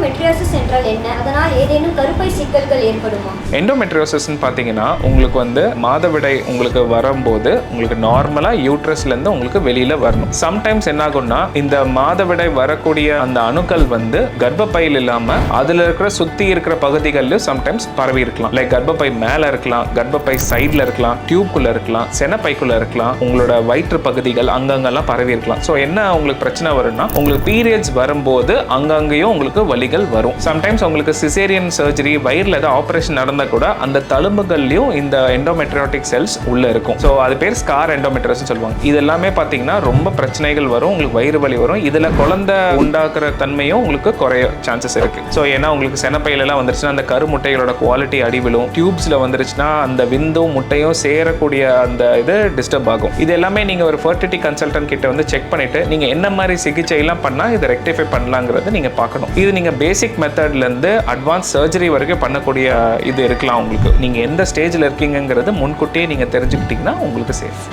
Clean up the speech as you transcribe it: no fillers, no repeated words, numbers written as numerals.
Endometriosis என்றால் என்ன? அதனால் ஏதேனும் கருப்பை சிக்கல்கள் ஏற்படுமா? எண்டோமெட்ரியோசிஸ்ன்னு பார்த்தீங்கன்னா உங்களுக்கு வந்து மாதவிடை உங்களுக்கு வரும்போது உங்களுக்கு நார்மலாக யூட்ரஸ்லேருந்து உங்களுக்கு வெளியில் வரணும். சம்டைம்ஸ் என்ன ஆகும்னா இந்த மாதவிடை வரக்கூடிய அந்த அணுக்கள் வந்து கர்ப்பப்பையில் இல்லாமல் அதில் இருக்கிற சுற்றி இருக்கிற பகுதிகளிலும் சம்டைம்ஸ் பரவி இருக்கலாம். லைக் கர்ப்பப்பை மேலே இருக்கலாம், கர்ப்பப்பை சைடில் இருக்கலாம், டியூப்குள்ளே இருக்கலாம், செனப்பைக்குள்ளே இருக்கலாம், உங்களோட வயிற்று பகுதிகள் அங்கங்கெல்லாம் பரவி இருக்கலாம். ஸோ என்ன உங்களுக்கு பிரச்சனை வரும்னா உங்களுக்கு பீரியட்ஸ் வரும்போது அங்கங்கேயும் உங்களுக்கு வலிகள் வரும். சம்டைம்ஸ் உங்களுக்கு சிசேரியன் சர்ஜரி வயிறில் ஏதாவது ஆப்ரேஷன் நடந்தால் கூட அந்த தழும்புகள்லையும் இந்த எண்டோமெட்ரியோட்டிக் செல்ஸ் உள்ளே இருக்கும். ஸோ அது பேர் ஸ்கார் எண்டோமெட்ரியோசிஸ் சொல்லுவாங்க. இது எல்லாமே பார்த்தீங்கன்னா ரொம்ப பிரச்சனைகள் வரும், உங்களுக்கு வயிறு வலி வரும். இதில் குழந்தை உண்டாக்குற தன்மையும் உங்களுக்கு குறைய சான்சஸ் இருக்கு. ஸோ ஏன்னா உங்களுக்கு செனப்பையிலலாம் வந்துருச்சுன்னா அந்த கருமுட்டைகளோட குவாலிட்டி அடிவிலும், டியூப்ஸில் வந்துருச்சுன்னா அந்த விந்தும் முட்டையும் சேரக்கூடிய அந்த இது டிஸ்டர்ப் ஆகும். இது எல்லாமே நீங்கள் ஒரு ஃபர்டிலிட்டி கன்சல்டன்ட் கிட்ட வந்து செக் பண்ணிட்டு நீங்கள் என்ன மாதிரி சிகிச்சை எல்லாம் பண்ணால் இதை ரெக்டிஃபை பண்ணலாங்கிறது நீங்கள் பார்க்கணும். இது நீங்கள் பேசிக் மெத்தட்லேருந்து அட்வான்ஸ் சர்ஜரி வரைக்கும் பண்ணக்கூடிய இது இருக்கலாம். உங்களுக்கு நீங்கள் எந்த ஸ்டேஜில் இருக்கீங்கிறது முன்கூட்டியே நீங்கள் தெரிஞ்சுக்கிட்டீங்கன்னா உங்களுக்கு சேஃப்.